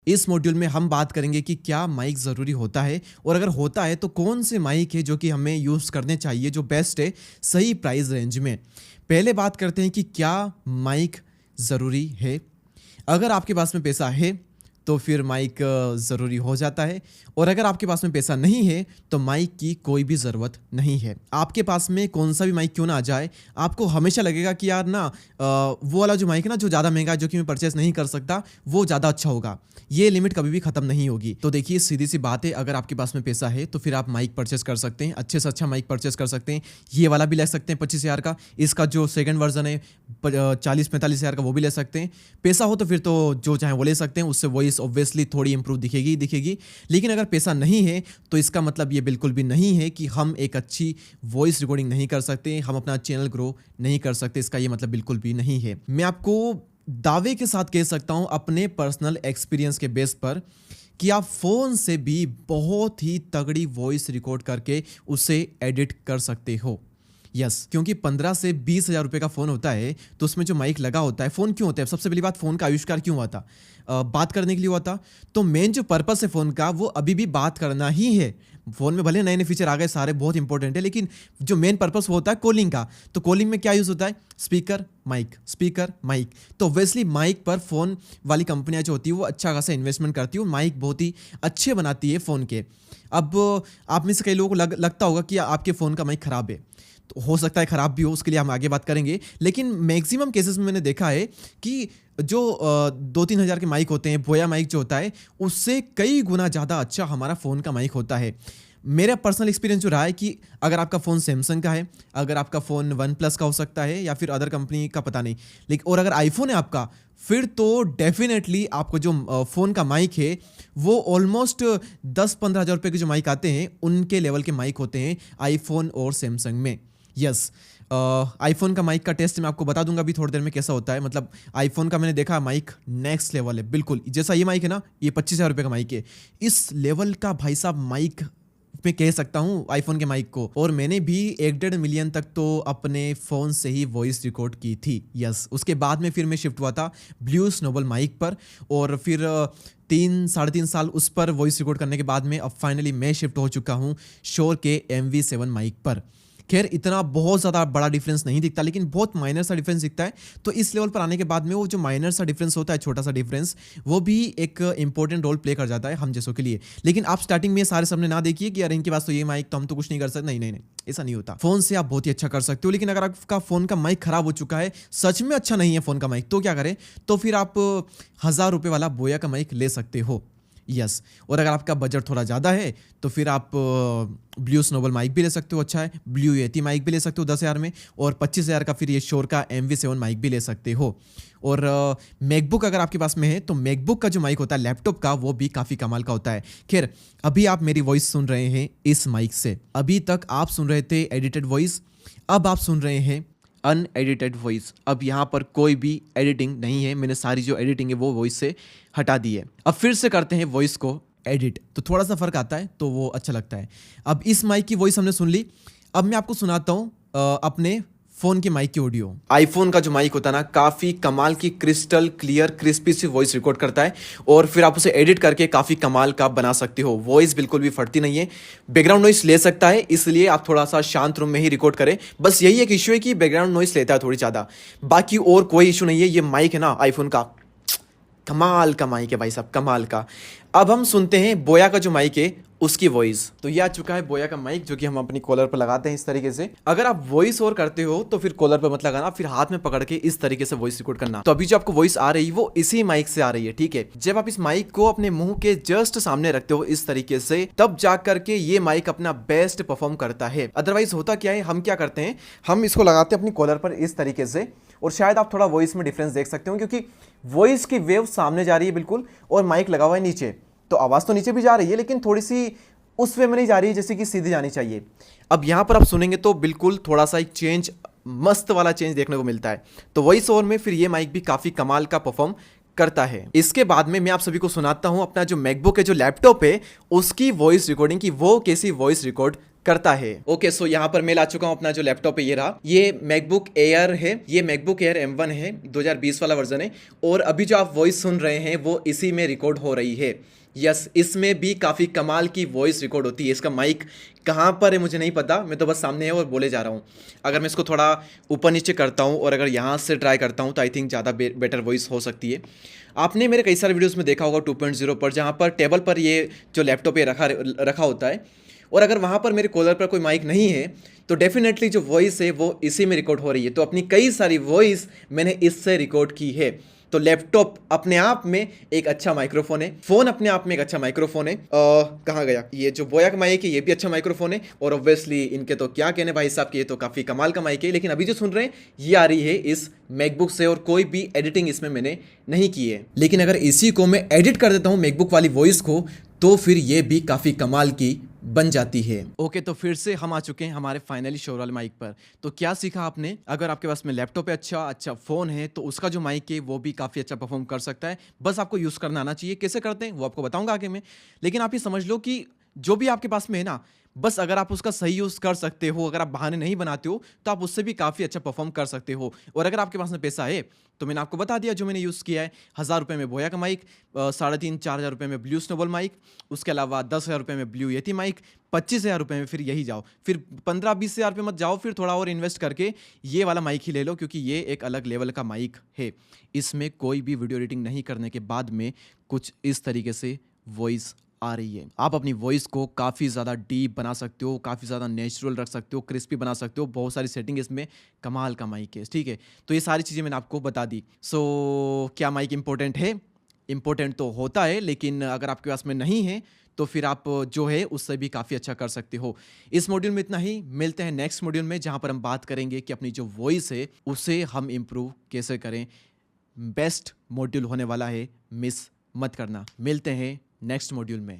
इस मॉड्यूल में हम बात करेंगे कि क्या माइक ज़रूरी होता है और अगर होता है तो कौन से माइक है जो कि हमें यूज़ करने चाहिए जो बेस्ट है सही प्राइस रेंज में। पहले बात करते हैं कि क्या माइक ज़रूरी है। अगर आपके पास में पैसा है तो फिर माइक ज़रूरी हो जाता है और अगर आपके पास में पैसा नहीं है तो माइक की कोई भी ज़रूरत नहीं है। आपके पास में कौन सा भी माइक क्यों ना आ जाए, आपको हमेशा लगेगा कि यार ना वो वाला जो माइक है ना जो ज़्यादा महंगा है जो कि मैं परचेस नहीं कर सकता वो ज़्यादा अच्छा होगा। ये लिमिट कभी भी ख़त्म नहीं होगी। तो देखिए सीधी सी बात है, अगर आपके पास में पैसा है तो फिर आप माइक परचेस कर सकते हैं, अच्छे से अच्छा माइक परचेस कर सकते हैं। ये वाला भी ले सकते हैं 25,000 का, इसका जो सेकंड वर्जन है 40-45,000 का वो भी ले सकते हैं। पैसा हो तो फिर तो जो चाहे वो ले सकते हैं, उससे वॉइस ऑब्वियसली थोड़ी इंप्रूव दिखेगी। लेकिन अगर पैसा नहीं है तो इसका मतलब ये बिल्कुल भी नहीं है कि हम एक अच्छी वॉइस रिकॉर्डिंग नहीं कर सकते, हम अपना चैनल ग्रो नहीं कर सकते। इसका ये मतलब बिल्कुल भी नहीं है। मैं आपको दावे के साथ कह सकता हूं अपने पर्सनल एक्सपीरियंस के बेस पर कि आप फ़ोन से भी बहुत ही तगड़ी वॉइस रिकॉर्ड करके उसे एडिट कर सकते हो। यस, क्योंकि 15 से 20,000 रुपये का फ़ोन होता है तो उसमें जो माइक लगा होता है, फ़ोन क्यों होता है? सबसे पहली बात, फ़ोन का आविष्कार क्यों हुआ था? बात करने के लिए हुआ था। तो मेन जो पर्पस है फ़ोन का वो अभी भी बात करना ही है। फ़ोन में भले नए नए फीचर आ गए, सारे बहुत इंपॉर्टेंट है, लेकिन जो मेन पर्पस वो होता है कॉलिंग का। तो कॉलिंग में क्या यूज़ होता है? Speaker mic. तो ऑब्वियसली माइक पर फ़ोन वाली कंपनियां जो होती है वो अच्छा खासा इन्वेस्टमेंट करती है, माइक बहुत ही अच्छे बनाती है फ़ोन के। अब आप में से कई लोगों को लगता होगा कि आपके फ़ोन का माइक ख़राब है, तो हो सकता है ख़राब भी हो, उसके लिए हम आगे बात करेंगे। लेकिन मैक्सिमम केसेस में मैंने देखा है कि जो 2-3 हज़ार के माइक होते हैं, बोया माइक जो होता है उससे कई गुना ज़्यादा अच्छा हमारा फ़ोन का माइक होता है। मेरा पर्सनल एक्सपीरियंस जो रहा है कि अगर आपका फ़ोन सैमसंग का है, अगर आपका फ़ोन वन प्लस का हो सकता है या फिर अदर कंपनी का पता नहीं, लेकिन और अगर आईफोन है आपका, फिर तो डेफिनेटली आपको जो फ़ोन का माइक है वो ऑलमोस्ट 10-15 हज़ार रुपये के जो माइक आते हैं उनके लेवल के माइक होते हैं आईफोन और सैमसंग में। यस, आईफोन का माइक का टेस्ट मैं आपको बता दूंगा अभी थोड़ी देर में कैसा होता है। मतलब आईफोन का मैंने देखा माइक नेक्स्ट लेवल है, बिल्कुल जैसा ये माइक है ना, ये 25,000 रुपये का माइक है, इस लेवल का भाई साहब माइक मैं कह सकता हूँ आईफोन के माइक को। और मैंने भी 1.5 मिलियन तक तो अपने फ़ोन से ही वॉइस रिकॉर्ड की थी। यस, उसके बाद में फिर मैं शिफ्ट हुआ था ब्लू स्नोबल माइक पर और फिर 3-3.5 साल उस पर वॉइस रिकॉर्ड करने के बाद में अब फाइनली मैं शिफ्ट हो चुका हूँ श्योर के MV7 माइक पर। खैर इतना बहुत ज़्यादा बड़ा डिफरेंस नहीं दिखता, लेकिन बहुत माइनर सा डिफरेंस दिखता है। तो इस लेवल पर आने के बाद में वो जो माइनर सा डिफरेंस होता है, छोटा सा डिफरेंस, वो भी एक इंपॉर्टेंट रोल प्ले कर जाता है हम जैसों के लिए। लेकिन आप स्टार्टिंग में सारे सामने ना देखिए कि यार इनके पास तो ये माइक तो हम तो कुछ नहीं कर सकते। नहीं, ऐसा नहीं होता। फोन से आप बहुत ही अच्छा कर सकते हो, लेकिन अगर आपका फोन का माइक खराब हो चुका है, सच में अच्छा नहीं है फोन का माइक, तो क्या करें? तो फिर आप 1,000 रुपये वाला बोया का माइक ले सकते हो। यस, और अगर आपका बजट थोड़ा ज़्यादा है तो फिर आप ब्लू स्नोबल माइक भी ले सकते हो, अच्छा है। ब्लू येती माइक भी ले सकते हो 10,000 में, और 25,000 का फिर ये श्योर का MV7 माइक भी ले सकते हो। और मैकबुक अगर आपके पास में है तो मैकबुक का जो माइक होता है लैपटॉप का, वो भी काफ़ी कमाल का होता है। खैर अभी आप मेरी वॉइस सुन रहे हैं इस माइक से, अभी तक आप सुन रहे थे एडिटेड वॉइस, अब आप सुन रहे हैं अनएडिटेड वॉइस। अब यहाँ पर कोई भी एडिटिंग नहीं है, मैंने सारी जो एडिटिंग है वो वॉइस से हटा दी है। अब फिर से करते हैं वॉइस को एडिट, तो थोड़ा सा फर्क आता है, तो वो अच्छा लगता है। अब इस माइक की वॉइस हमने सुन ली, अब मैं आपको सुनाता हूँ अपने फोन के माइक की ऑडियो। आईफोन का जो माइक होता है ना, काफी कमाल की क्रिस्टल क्लियर क्रिस्पी सी वॉइस रिकॉर्ड करता है और फिर आप उसे एडिट करके काफी कमाल का बना सकते हो। वॉइस बिल्कुल भी फटती नहीं है, बैकग्राउंड नॉइस ले सकता है, इसलिए आप थोड़ा सा शांत रूम में ही रिकॉर्ड करें। बस यही एक इश्यू है कि बैकग्राउंड नॉइस लेता है थोड़ी ज्यादा, बाकी और कोई इशू नहीं है। ये माइक है ना आईफोन का, कमाल का माइक है भाई साहब, कमाल का। अब हम सुनते हैं बोया का जो माइक है उसकी वॉइस। तो ये आ चुका है बोया का माइक, जो कि हम अपनी कॉलर पर लगाते हैं इस तरीके से। अगर आप वॉइस और करते हो तो फिर कॉलर पर मत लगाना, फिर हाथ में पकड़ के इस तरीके से वॉइस रिकॉर्ड करना। तो अभी जो आपको वॉइस आ रही है वो इसी माइक से आ रही है, ठीक है। जब आप इस माइक को अपने मुंह के जस्ट सामने रखते हो इस तरीके से, तब जा करके ये माइक अपना बेस्ट परफॉर्म करता है। अदरवाइज होता क्या है, हम क्या करते हैं, हम इसको लगाते हैं अपनी कॉलर पर इस तरीके से, और शायद आप थोड़ा वॉइस में डिफरेंस देख सकते हो क्योंकि वॉइस की वेव सामने जा रही है बिल्कुल, और माइक लगा हुआ है नीचे, तो आवाज तो नीचे भी जा रही है लेकिन थोड़ी सी उस वे में नहीं जा रही है जैसे कि सीधी जानी चाहिए। अब यहां पर आप सुनेंगे तो बिल्कुल थोड़ा सा एक चेंज, मस्त वाला चेंज देखने को मिलता है। तो वॉइस ओवर में फिर ये माइक भी काफी कमाल का परफॉर्म करता है। इसके बाद में मैं आप सभी को सुनाता हूं अपना जो मैकबुक है, जो लैपटॉप है, उसकी वॉइस रिकॉर्डिंग की वो कैसी वॉइस रिकॉर्ड करता है। ओके, सो यहाँ पर मैं ला चुका हूँ अपना जो लैपटॉप है, ये रहा। ये मैकबुक एयर है, ये मैकबुक एयर M1 है, 2020 वाला वर्जन है। और अभी जो आप वॉइस सुन रहे हैं वो इसी में रिकॉर्ड हो रही है। यस, इसमें भी काफ़ी कमाल की वॉइस रिकॉर्ड होती है। इसका माइक कहाँ पर है मुझे नहीं पता, मैं तो बस सामने है और बोले जा रहा हूँ। अगर मैं इसको थोड़ा ऊपर नीचे करता हूँ और अगर यहाँ से ट्राई करता हूँ तो आई थिंक ज़्यादा बेटर वॉइस हो सकती है। आपने मेरे कई सारे वीडियोस में देखा होगा 2.0 पर, जहाँ पर टेबल पर ये जो लैपटॉप है रखा होता है, और अगर वहाँ पर मेरे कॉलर पर कोई माइक नहीं है तो डेफिनेटली जो वॉइस है वो इसी में रिकॉर्ड हो रही है। तो अपनी कई सारी वॉइस मैंने इससे रिकॉर्ड की है। तो लैपटॉप अपने आप में एक अच्छा माइक्रोफोन है, फोन अपने आप में एक अच्छा माइक्रोफोन है। कहाँ गया ये जो बोया का माइक है, ये भी अच्छा माइक्रोफोन है। और ऑब्वियसली इनके तो क्या कहने भाई साहब के, ये तो काफ़ी कमाल का माइक है। लेकिन अभी जो सुन रहे हैं ये आ रही है इस मैकबुक से, और कोई भी एडिटिंग इसमें मैंने नहीं की है। लेकिन अगर इसी को मैं एडिट कर देता हूँ मैकबुक वाली वॉइस को, तो फिर ये भी काफ़ी कमाल की बन जाती है। ओके, तो फिर से हम आ चुके हैं हमारे फाइनली शोर वाले माइक पर। तो क्या सीखा आपने? अगर आपके पास में लैपटॉप है, अच्छा फोन है, तो उसका जो माइक है वो भी काफ़ी अच्छा परफॉर्म कर सकता है। बस आपको यूज़ करना आना चाहिए। कैसे करते हैं वो आपको बताऊंगा आगे में। लेकिन आप ये समझ लो कि जो भी आपके पास में है ना, बस अगर आप उसका सही यूज़ कर सकते हो, अगर आप बहाने नहीं बनाते हो, तो आप उससे भी काफ़ी अच्छा परफॉर्म कर सकते हो। और अगर आपके पास में पैसा है तो मैंने आपको बता दिया जो मैंने यूज़ किया है। 1000 रुपये में बोया का माइक, 3500-4000 रुपये में ब्लू स्नोबॉल माइक, उसके अलावा 10,000 रुपये में ब्लू येती माइक, 25,000 रुपये में फिर यही जाओ, फिर 15-20 हज़ार रुपये मत जाओ, फिर थोड़ा और इन्वेस्ट करके ये वाला माइक ही ले लो, क्योंकि ये एक अलग लेवल का माइक है। इसमें कोई भी वीडियो एडिटिंग नहीं करने के बाद में कुछ इस तरीके से वॉइस आ रही है। आप अपनी वॉइस को काफ़ी ज़्यादा डीप बना सकते हो, काफ़ी ज़्यादा नेचुरल रख सकते हो, क्रिस्पी बना सकते हो। बहुत सारी सेटिंग इसमें कमाल का माइक है, ठीक है। तो ये सारी चीज़ें मैंने आपको बता दी। सो क्या माइक इंपॉर्टेंट है? इंपॉर्टेंट तो होता है, लेकिन अगर आपके पास में नहीं है तो फिर आप जो है उससे भी काफ़ी अच्छा कर सकते हो। इस मॉड्यूल में इतना ही। मिलते हैं नेक्स्ट मॉड्यूल में, जहाँ पर हम बात करेंगे कि अपनी जो वॉइस है उसे हम इम्प्रूव कैसे करें। बेस्ट मॉड्यूल होने वाला है, मिस मत करना। मिलते हैं नेक्स्ट मॉड्यूल में।